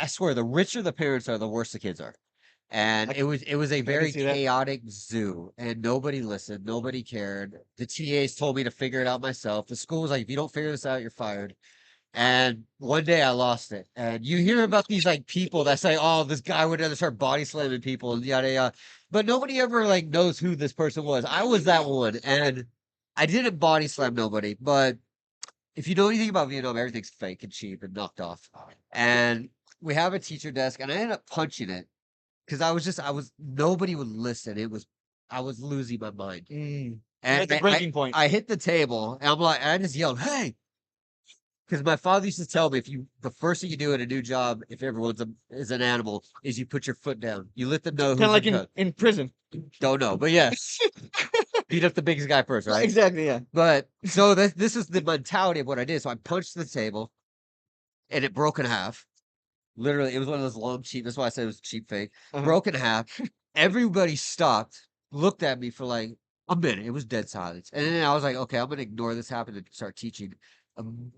I swear, the richer the parents are, the worse the kids are. And it was a I can very see that. chaotic zoo, and nobody listened, nobody cared. The TAs told me to figure it out myself. The school was like, if you don't figure this out, you're fired. And one day I lost it. And you hear about these like people that say, "Oh, this guy would never start body slamming people," and yada yada. But nobody ever like knows who this person was. I was that one, and I didn't body slam nobody. But if you know anything about Vietnam, everything's fake and cheap and knocked off. And we have a teacher desk, and I ended up punching it because nobody would listen. I was losing my mind. Mm. You're And at the breaking point. I hit the table, and I just yelled, "Hey!" Because my father used to tell me, the first thing you do at a new job, if is an animal, is you put your foot down. You let them know Kind of who's like in charge. in prison. Don't know, but yeah, beat up the biggest guy first, right? Exactly, yeah. But so this is the mentality of what I did. So I punched the table, and it broke in half. Literally, it was one of those long cheap. That's why I said it was cheap fake. Uh-huh. Broke in half. Everybody stopped, looked at me for like a minute. It was dead silence, and then I was like, okay, I'm gonna ignore this happen and start teaching. Um,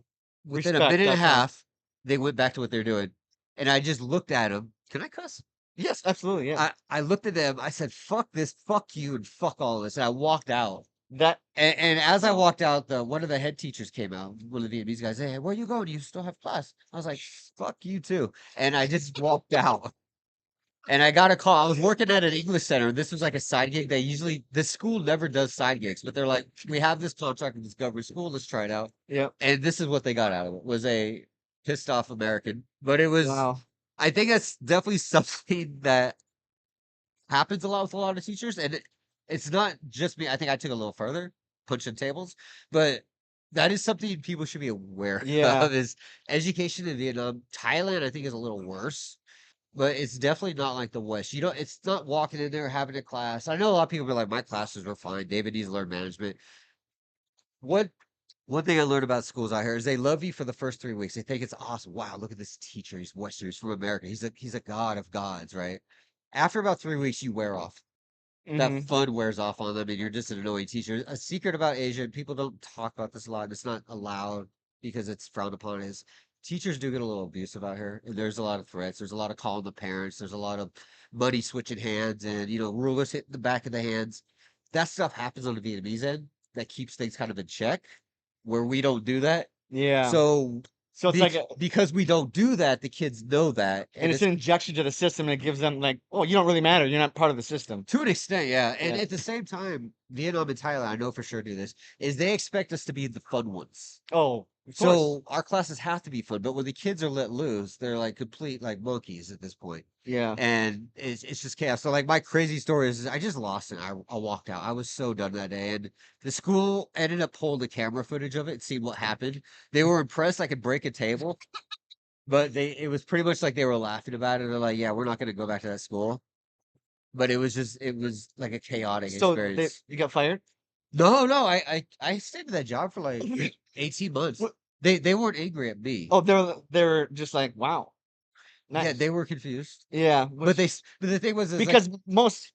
Within a Respect minute and a that time. half, they went back to what they're doing, and I just looked at them. Can I cuss? Yes, absolutely, yeah. I looked at them. I said, "Fuck this, fuck you, and fuck all this," and I walked out. That And as I walked out, the one of the head teachers came out, one of the Vietnamese guys. Hey, where you going? You still have class? I was like, "Fuck you too," and I just walked out. And I got a call. I was working at an English center. This was like a side gig. This school never does side gigs, but they're like, we have this contract with this government school. Let's try it out. yeah. And this is what they got out of it was a pissed off American. But Wow. I think that's definitely something that happens a lot with a lot of teachers. And it's not just me. I think I took it a little further, punching tables, but that is something people should be aware Yeah. of is education in Vietnam. Thailand, I think, is a little worse, but it's definitely not like the West. You know, it's not walking in there having a class. I know a lot of people be like, my classes were fine. David needs to learn management. What One thing I learned about schools out here is they love you for the first 3 weeks. They think it's awesome. Wow, look at this teacher. He's Western. He's from America. He's a god of gods, right? After about 3 weeks, you wear off. That Hmm. fun wears off on them, and you're just an annoying teacher. A secret about Asia, and people don't talk about this a lot, and it's not allowed because it's frowned upon, is teachers do get a little abusive out here, and there's a lot of threats. There's a lot of calling the parents. There's a lot of money switching hands, and rulers hitting the back of the hands. That stuff happens on the Vietnamese end. That keeps things kind of in check, where we don't do that. Yeah. So So it's like a, because we don't do that, the kids know that, and and it's an injection to the system, and it gives them like, oh, you don't really matter. You're not part of the system. to an extent, yeah. And Yeah. at the same time, Vietnam and Thailand, I know for sure do this, is they expect us to be the fun ones. Oh, of course. So our classes have to be fun, but when the kids are let loose, they're like complete like monkeys at this point. Yeah. And it's just chaos. So like my crazy story is I just lost it. I walked out. I was so done that day. And the school ended up pulling the camera footage of it and seeing what happened. They were impressed I could break a table, but it was pretty much like they were laughing about it. They're like, yeah, we're not gonna go back to that school. But it was like a chaotic So experience. you got fired? No, no, I stayed at that job for like 18 months. What? They weren't angry at me. Oh, they're just like, wow, Yeah, nice. they were confused. Yeah, But the thing was is like because most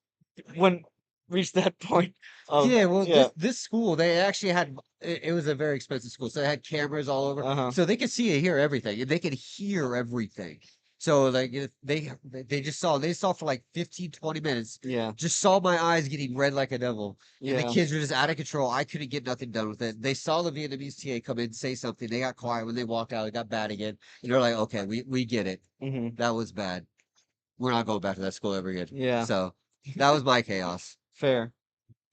when reach that point of yeah, well yeah, this school they actually had it was a very expensive school, so they had cameras all over. uh-huh. So they could see and hear everything, and they could hear everything. So like they just they saw for like 15, 20 minutes, Yeah, just saw my eyes getting red like a devil. And the yeah. kids were just out of control. I couldn't get nothing done with it. They saw the Vietnamese TA come in, say something. They got quiet when they walked out. It got bad again. And they're like, okay, we get it. Hmm. That was bad. We're not going back to that school ever again. Yeah. So that was my chaos. Fair,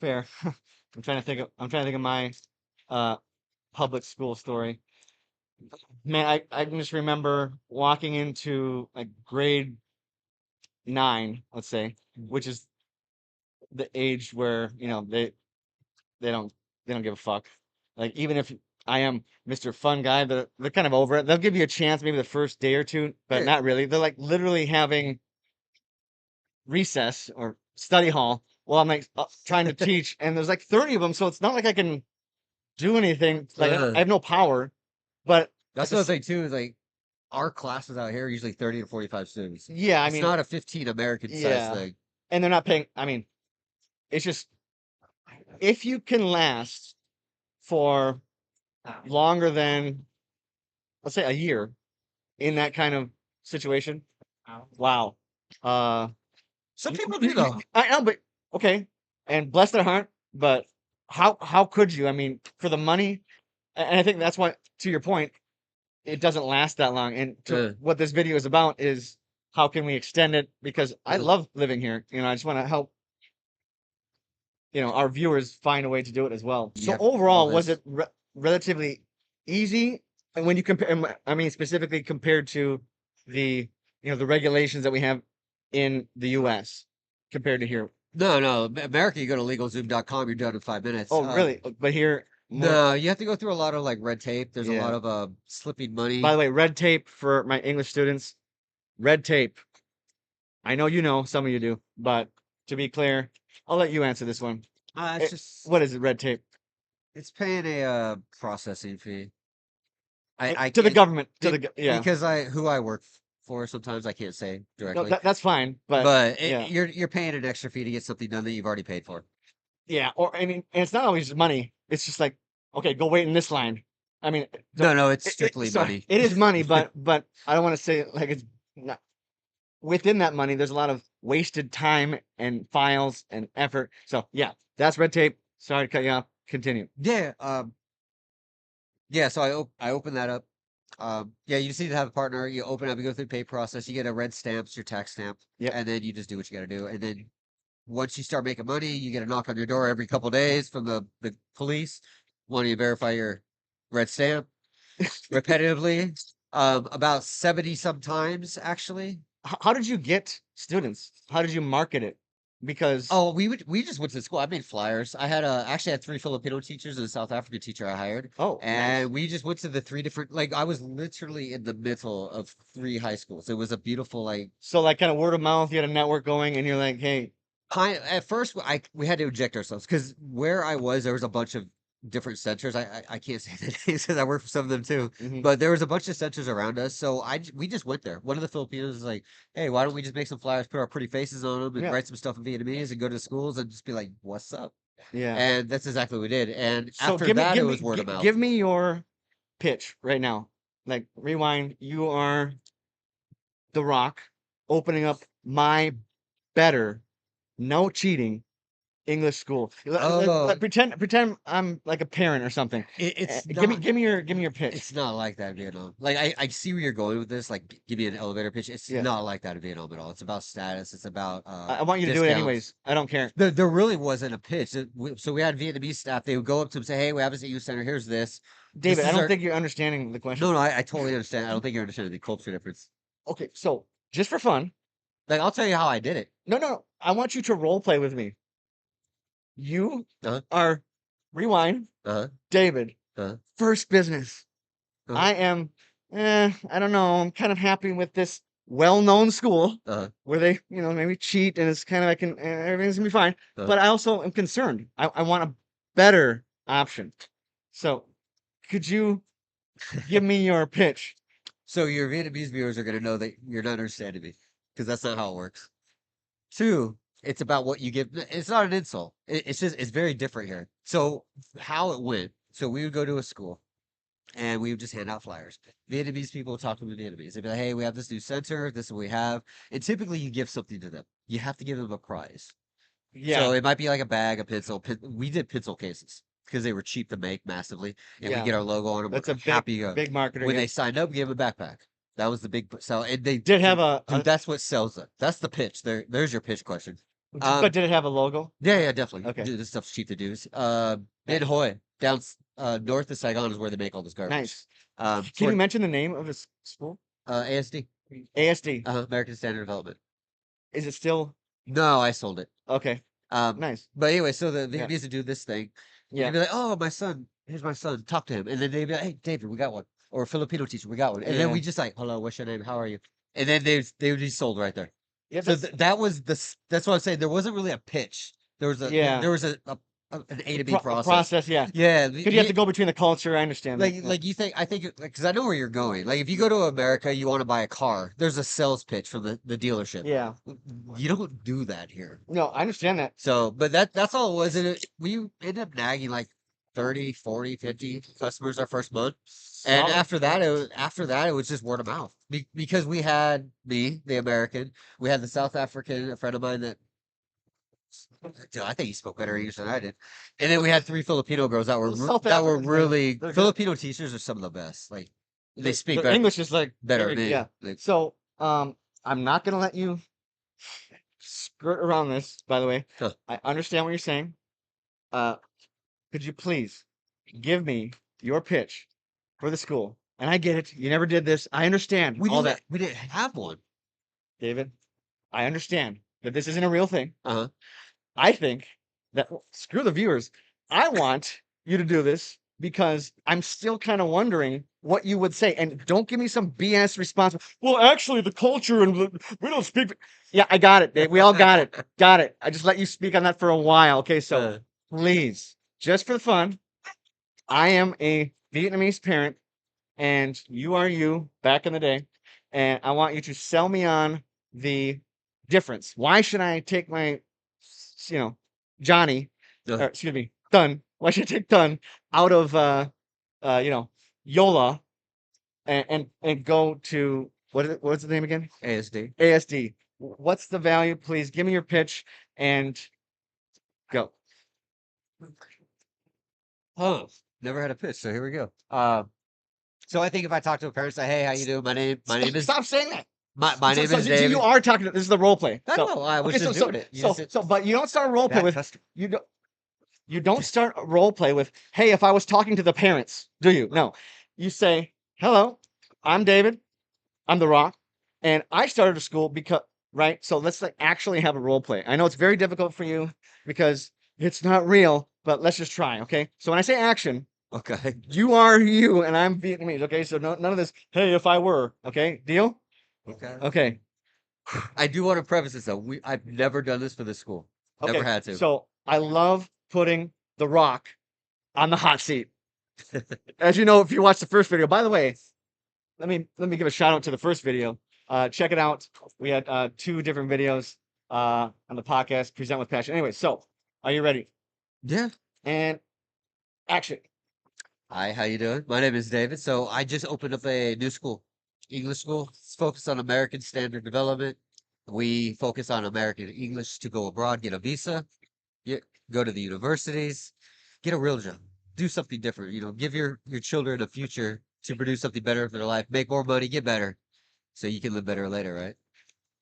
fair. I'm trying to think of my uh public school story. Man, I can just remember walking into like grade 9, let's say, which is the age where, they don't they don't give a fuck. Like even if I am Mr. Fun Guy, they're kind of over it. They'll give you a chance maybe the first day or two, but Yeah. not really. They're like literally having recess or study hall while I'm like trying to teach, and there's like 30 of them, so it's not like I can do anything. Like I Uh, have no power, but at that's the another thing too, is like our classes out here are usually 30 to 45 students. yeah, I It's mean, not a 15 American size yeah, thing. and they're not paying. I mean, it's just if you can last for longer than let's say a year in that kind of situation. Wow. Uh, Some people do though. I know, but okay. And bless their heart, but how could you? I mean, for the money, and I think that's why, to your point, it doesn't last that long. And to Uh, what this video is about is how can we extend it? Because I uh, love living here. I just want to help, our viewers find a way to do it as well. you So have all overall, was this. it relatively easy? And when you compare, I mean, specifically compared to the, the regulations that we have in the US compared to here. No, no. America, you go to LegalZoom.com, you're done in 5 minutes. Oh, really? But here, more, No, you have to go through a lot of like red tape. There's a lot yeah. of slipping By money. the way, red tape for my English students, red tape. I know you know, some of you do, but to be clear, I'll let you answer this one. It's just What is it, red tape? it's paying a processing fee. I To the can't government, yeah. because I who I work for sometimes I can't say No, directly. that's fine, but But yeah. you're paying an extra fee to get something done that you've already paid for. Yeah, or I mean, and it's not always money. It's just like, okay, go wait in this line. I mean, No, no, it's it strictly sorry, money. it is money, but I don't want to say it like it's not within that money. There's a lot of wasted time and files and effort. So yeah, that's red tape. Sorry to cut you off. Continue. Yeah, yeah. So I open that up. Yeah, you just need to have a partner. You open up, you go through the pay process. You get a red stamp, it's your tax stamp, Yep. and then you just do what you got to do. And then once you start making money, you get a knock on your door every couple days from the police wanting to verify your red stamp repetitively. About 70 sometimes actually. How did you get students? How did you market it? Because Oh, we just went to school. I made flyers. I had actually had three Filipino teachers and a South African teacher I hired, oh, nice. and we just went to the three different. Like I was literally in the middle of three high schools. It was a beautiful like. So like kind of word of mouth, you had a network going, and you're like, hey, At first, we had to eject ourselves because where I was, there was a bunch of different centers. I can't say the names because I work for some of them too, mhm, but there was a bunch of centers around us. So we just went there. One of the Filipinos is like, "Hey, why don't we just make some flyers, put our pretty faces on them, and yeah, write some stuff in Vietnamese, and go to the schools and just be like, what's up?" yeah. And that's exactly what we did. And So after that, it was word of mouth. give me your pitch right now. Like rewind. You are The Rock opening up my better, no cheating English school. Oh, Pretend I'm like a parent or something. it's Give me not. give me your pitch. It's not like that in Vietnam. Like I see where you're going with this. Like give me an elevator pitch. It's Yeah, not like that in Vietnam at all. It's about status. It's about I want you to do it discounts. anyways. I don't care, There really wasn't a pitch. So we had Vietnamese staff. They would go up to him and say, "Hey, we have this at youth center. Here's this. This David. I is don't our." think you're understanding the question. No, no, I totally understand. I don't think you're understanding the culture difference. Okay, so just for fun, Like I'll tell you how I did it. no, no, no. I want you to role play with me. You Uh-huh. are rewind, Uh-huh. David. Uh-huh. First business. Uh-huh. I am, I don't know. I'm kind of happy with this well-known school Uh-huh. where they, maybe cheat and it's kind of everything's gonna be fine. Uh-huh. But I also am concerned. I want a better option. So, could you give me your pitch? So your Vietnamese viewers are gonna know that you're not understanding me because that's not how it works. Two, it's about what you give. It's not an insult. It's just it's very different here. So how it went. So we would go to a school and we would just hand out flyers. Vietnamese people would talk to the Vietnamese. They'd be like, "Hey, we have this new center. This is what we have." And typically, you give something to them. You have to give them a prize. So Yeah, it might be like a bag, a pencil. We did pencil cases because they were cheap to make massively, and we yeah. get our logo on them. That's We're a happy. big marketer. When Yeah. they signed up, we gave them a backpack. That was the big sell, and they Did it have a, dude. That's what sells it. That's the pitch. There's your pitch question. but did it have a logo? Yeah, yeah, definitely. Okay, Dude, this stuff's cheap to do. In nice. Hoi, north of Saigon is where they make all this garbage. Nice. Can you Toward mention the name of this school? ASD, ASD. American Standard Development. Is it still No, I sold it. okay? Um, Nice. but anyway, so the Yeah, Vietnamese would do this thing, and they'd yeah, be like, "Oh, my son, here's my son. Talk to him." And then they'd be like, "Hey, David, we got one." Or a Filipino teacher, we got one. And then yeah, we just like, "Hello, what's your name? How are you?" And then they would be sold right there. yeah. So that was that's what I'm saying. There wasn't really a pitch. Yeah. There was an A to B A process. process. Yeah, Yeah, because you have to go between the culture. I understand that. Yeah. like you think I think because I know where you're going. Like if you go to America, you want to buy a car. There's a sales pitch from the dealership. Yeah. You don't do that here. No, I understand that. So, but that's all it was. And we ended up nagging like 30, 40, 50 customers our first month. And Solid. after that it was just word of mouth. Because we had me, the American, we had the South African, a friend of mine that dude, I think he spoke better English than I did. And then we had three Filipino girls that were South that were Africans, man, really they're good. Filipino teachers are some of the best. Like they speak Their better English is like better very than yeah. me. Like, So I'm not gonna let you skirt around this. By the way, huh. I understand what you're saying. Uh, could you please give me your pitch for the school? And I get it. You never did this. I understand all that, We didn't have one. David. I understand that this isn't a real thing. Uh-huh. I think that screw the viewers. I want you to do this because I'm still kind of wondering what you would say. And don't give me some BS response. Well, actually, the culture and we don't speak. Yeah, I got it, Dave. We all got it. Got it. I just let you speak on that for a while. Okay, so Uh, please, just for the fun, I am a Vietnamese parent, and you are you back in the day, and I want you to sell me on the difference. Why should I take my, you know, Johnny, uh, or excuse me, Dun? Why should I take Dun out of you know, Yola and go to what's the name again? ASD. ASD. What's the value? Please give me your pitch and go. Huh. Never had a pitch, so here we go. So I think if I talk to a parent, say, "Hey, how you doing? My name is Stop saying that. my name is So you David." are talking. This is the role play. I So know. I was okay, just doing it. You just said but you don't start a role play that with customer. you don't you don't start a role play with, hey, if I was talking to the parents, do you? No, you say, hello, I'm David, I'm the Rock, and I started a school because right. So let's like actually have a role play. I know it's very difficult for you because it's not real, but let's just try. Okay. So when I say action, Okay. you are you, and I'm Vietnamese. Okay. So none of this. Hey, if I were. Okay. Deal. Okay. Okay. I do want to preface this though. I've never done this for the school. Never Okay, had to. so I love putting The Rock on the hot seat. As you know, if you watched the first video, by the way, let me give a shout out to the first video. Check it out. We had two different videos on the podcast, Present with Passion. Anyway, so are you ready? Yeah. And action. Hi, how you doing? My name is David. So I just opened up a new school, English school. It's focused on American standard development. We focus on American English to go abroad, get a visa, get, go to the universities, get a real job, do something different. Give your children a future to produce something better for their life, make more money, get better, so you can live better later, right?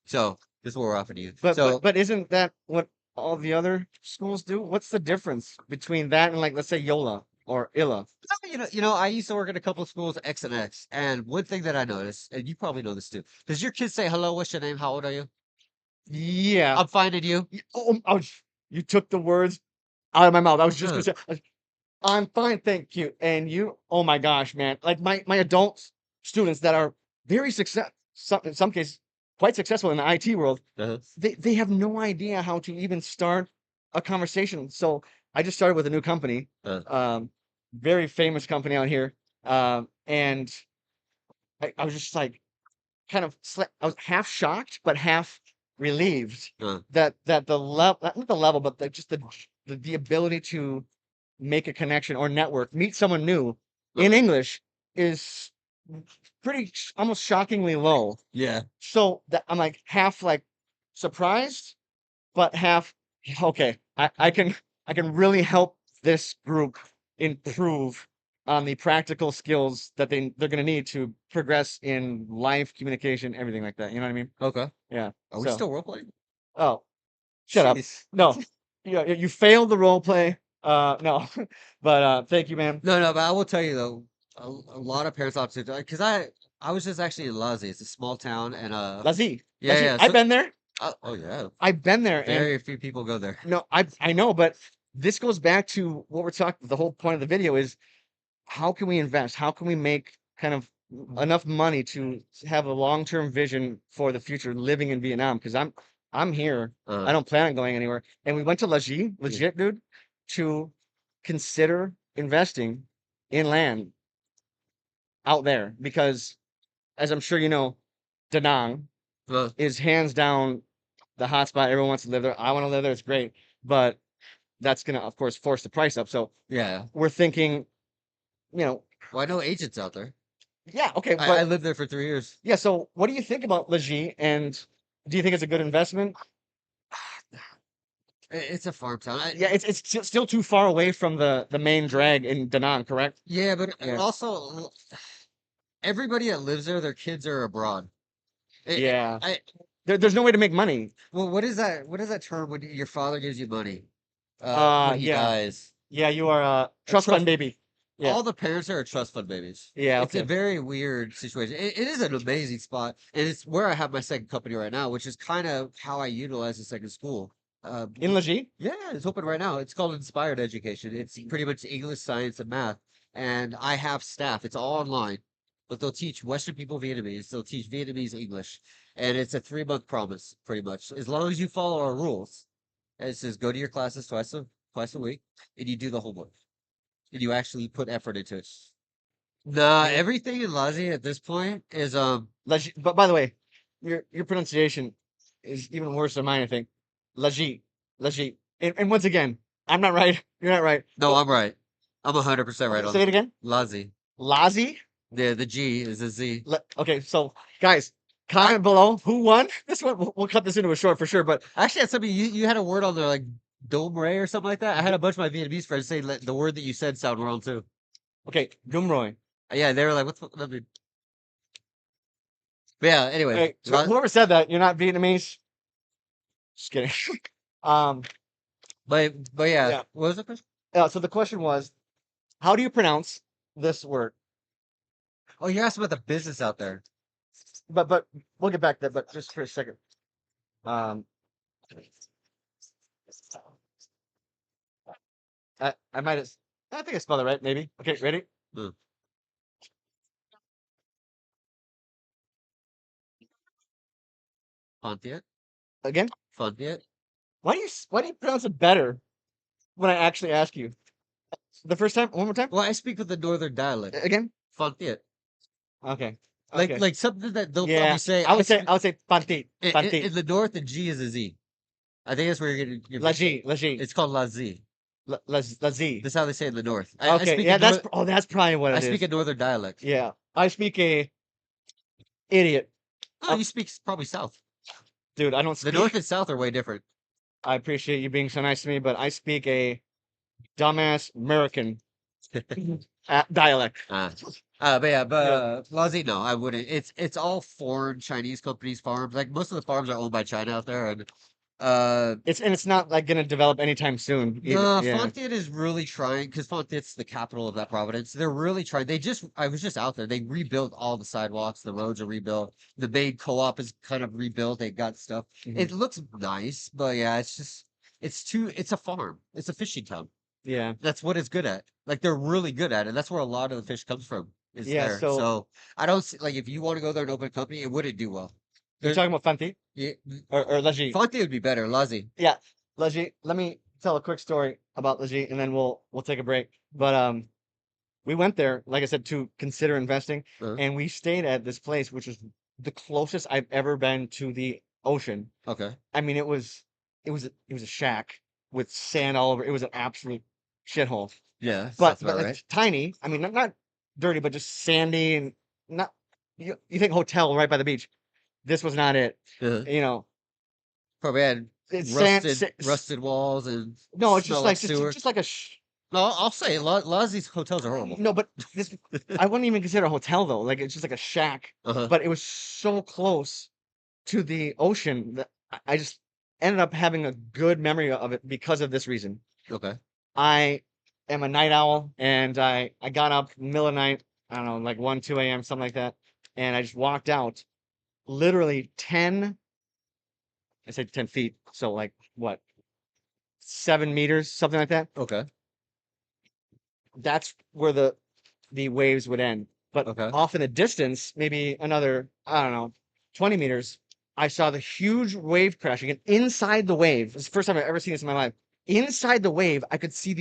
So this is what we're offering you. But but So but isn't that what all the other schools do? What's the difference between that and like let's say Yola or Illa? I used to work at a couple of schools, X and X, and one thing that I noticed, and you probably know this too, does your kids say hello? What's your name? How old are you? Yeah. I'm finding you. You took the words out of my mouth. I was just Huh. gonna say, I'm fine, thank you. And you, oh my gosh, man. Like my adult students that are very in some cases quite successful in the IT world, Uh-huh. they have no idea how to even start a conversation. So I just started with a new company, Uh, very famous company out here. And I was just like I was half shocked, but half relieved uh, that the level, not the level, but just the ability to make a connection or network, meet someone new in uh, English is almost shockingly low. yeah. So that I'm like half like surprised, but half okay. I can really help this group improve on the practical skills that they're gonna need to progress in life, communication, everything like that. You know what I mean? Okay. Yeah. Are we So, still role playing? oh, shut up. Jeez. No, you failed the role play. No, but thank you, man. No, no, but I will tell you though, a lot of parents opt to because I was just actually in Lazi. It's a small town, and Lazi, yeah, yeah. I've So, been there. oh yeah, I've been there, and very few people go there. no, I know, but this goes back to what we're talking. The whole point of the video is how can we invest? How can we make kind of enough money to have a long-term vision for the future living in Vietnam? Because I'm here. I Uh, don't plan on going anywhere. And we went to Laji, yeah. legit, dude, to consider investing in land out there because, as I'm sure you know, Da Nang Uh, is hands down the hotspot. Everyone wants to live there. I want to live there. It's great, but that's gonna, of course, force the price up. So Yeah. we're thinking, you know, Well, I know agents out there. yeah, okay, I but lived there for 3 years. yeah. So what do you think about Leger, and do you think it's a good investment? It's a farm town. Yeah, still too far away from the main drag in Da Nang, correct? Yeah, but Yeah, also everybody that lives there, their kids are abroad. yeah. I There's no way to make money. well, what is that? What is that term when your father gives you money? When he Yeah, dies, yeah. You are a a trust fund trust. baby. Yeah, All the parents are trust fund babies. yeah. It's a Okay. very weird situation. It is an amazing spot, and it's where I have my second company right now, which is kind of how I utilize the second school. In Leger? Yeah, it's open right now. It's called Inspired Education. It's pretty much English, science, and math. And I have staff. It's all online, but they'll teach Western people Vietnamese. They'll teach Vietnamese English, and it's a 3 month promise, pretty much. As long as you follow our rules, and it says go to your classes twice a week, and you do the homework, and you actually put effort into it. Nah, And everything in Lazi at this point is Leger, but by the way, your pronunciation is even worse than mine, I think. Leger, Leger. And once again, I'm not right. You're not right. no, I'm right. I'm 100% right Okay, on say it this. again. Lazi. Lazi. The G is a Z. Okay, so guys, I comment below who won. This one, we'll cut this into a short for sure. But actually had something you had a word on there like Dom Ray or something like that. I had a bunch of my Vietnamese friends say the word that you said sound wrong too. okay, Gumroy. Yeah, they were like, "What's that mean?" But yeah. Anyways, Hey, whoever said that, you're not Vietnamese. Just kidding. um, but yeah, yeah. what was the question? So the question was, how do you pronounce this word? Oh, you asked about the business out there. But we'll get back to that. But just for a second. Um, I might have. I think I spelled it right. Maybe. Okay, ready? Hmm. Fontiet, Again? Fontiet. Why do you pronounce it better when I actually ask you? The first time? One more time? Well, I speak with the northern dialect. Again? Fontiet, Okay. Okay. like something that they'll Yeah. probably say. I would say pantit. Pantit. In the north, the G is a Z. I think that's where you're getting your. Laji. Laji. It's called La Z. La Z. That's how they say it in the north. I Okay. speak Yeah, in that's north. that's probably what I it speak is. a northern dialect. Yeah. I speak a idiot. Oh, Uh, you speak probably south. dude, I don't The north speak. and south are way different. I appreciate you being so nice to me, but I speak a dumbass American dialect. Ah. But yeah, Yeah. Lazi, no, I wouldn't. It's all foreign Chinese companies farms. Like most of the farms are owned by China out there, and uh, It's not like gonna develop anytime soon either. the Yeah. Fontier is really trying because Fontier's the capital of that province. They're really trying. I was just out there. They rebuilt all the sidewalks. The roads are rebuilt. The main co-op is kind of rebuilt. They got stuff. Mhm. It looks nice, but yeah, it's a farm. It's a fishing town. Yeah. That's what it's good at. Like they're really good at it. That's where a lot of the fish comes from. Is Yeah. there. So So I don't see, like if you want to go there and open a company, it wouldn't do well. you're There's talking about Fanti yeah, or Laji? Fontier would be better. Lazi. Yeah, Laji. Let me tell a quick story about Laji, and then we'll take a break. But we went there, like I said, to consider investing, Uh, and we stayed at this place, which was the closest I've ever been to the ocean. okay. I mean, it was a shack with sand all over. It was an absolute shithole. Yeah, But sounds about right. it's tiny. I mean, not dirty, but just sandy and not. You think hotel right by the beach? This was not it. Uh, You know, Probably had it's sand. rusted walls and No, it's smell just like like sewer. just like a. No, I'll say a lot of these hotels are horrible. No, but this I wouldn't even consider a hotel though. Like it's just like a shack, Uh-huh. but it was so close to the ocean that I just ended up having a good memory of it because of this reason. Okay. I am a night owl, and I got up middle of the night, I don't know, like 1, 2 a.m., something like that, and I just walked out, literally 10, I said 10 feet, so like what, 7 meters, something like that. Okay. That's where the waves would end. But Okay. off in the distance, maybe another, I don't know, 20 meters, I saw the huge wave crashing. And inside the wave, it's the first time I've ever seen this in my life. Inside the wave, I could see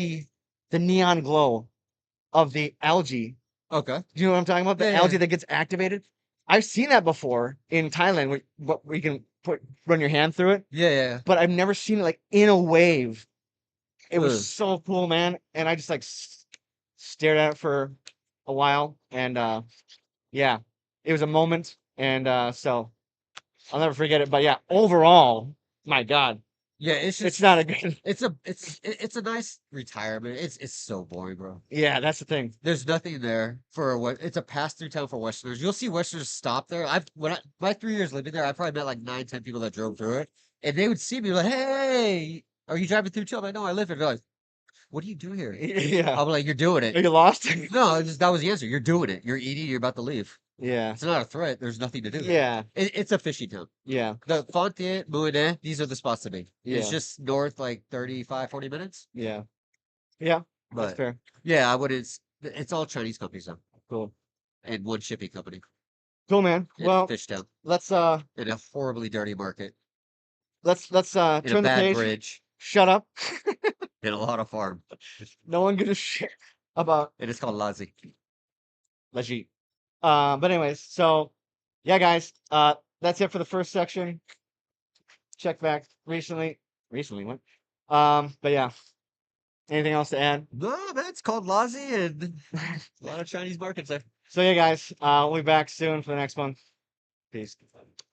the neon glow of the algae. Okay. Do you know what I'm talking about? Yeah, The yeah, yeah. algae that gets activated. I've seen that before in Thailand, where you can run your hand through it, Yeah, yeah, yeah. but I've never seen it like in a wave. It was Ugh. so cool, man. And I just like stared at it for a while. And yeah, it was a moment. And so I'll never forget it. But yeah, overall, my God, Yeah, it's it's just not a good. it's a nice retirement. It's so boring, bro. Yeah, that's the thing. There's nothing there for what it's a pass through town for Westerners. You'll see Westerners stop there. My 3 years living there, I probably met like 9, 10 people that drove through it, and they would see me like, "Hey, are you driving through too?" I'm like, "No, I live here." They're like, "What do you do here?" Yeah. I'm like, "You're doing it." Are you lost? No, that was the answer. You're doing it. You're eating. You're about to leave. Yeah. It's not a threat. There's nothing to do. Yeah. It's a fishing town. Yeah. The Fontaine, Mouinet, these are the spots to be. It's Yeah. just north like 35, 40 minutes. Yeah. Yeah. That's But fair. yeah, I would it's all Chinese companies though. Cool. And one shipping company Cool, man. in Well, Fishtown let's in a horribly dirty market in a turn the bad page. bridge Shut up. in a lot of farm. No one gives a shit about And it's called Lazi. Legit. But anyways, so yeah, guys, that's it for the first section. Check back recently. Recently, what? But yeah, anything else to add? No, man, it's called Lazi and a lot of Chinese markets there. So yeah, guys, we'll be back soon for the next one. Peace.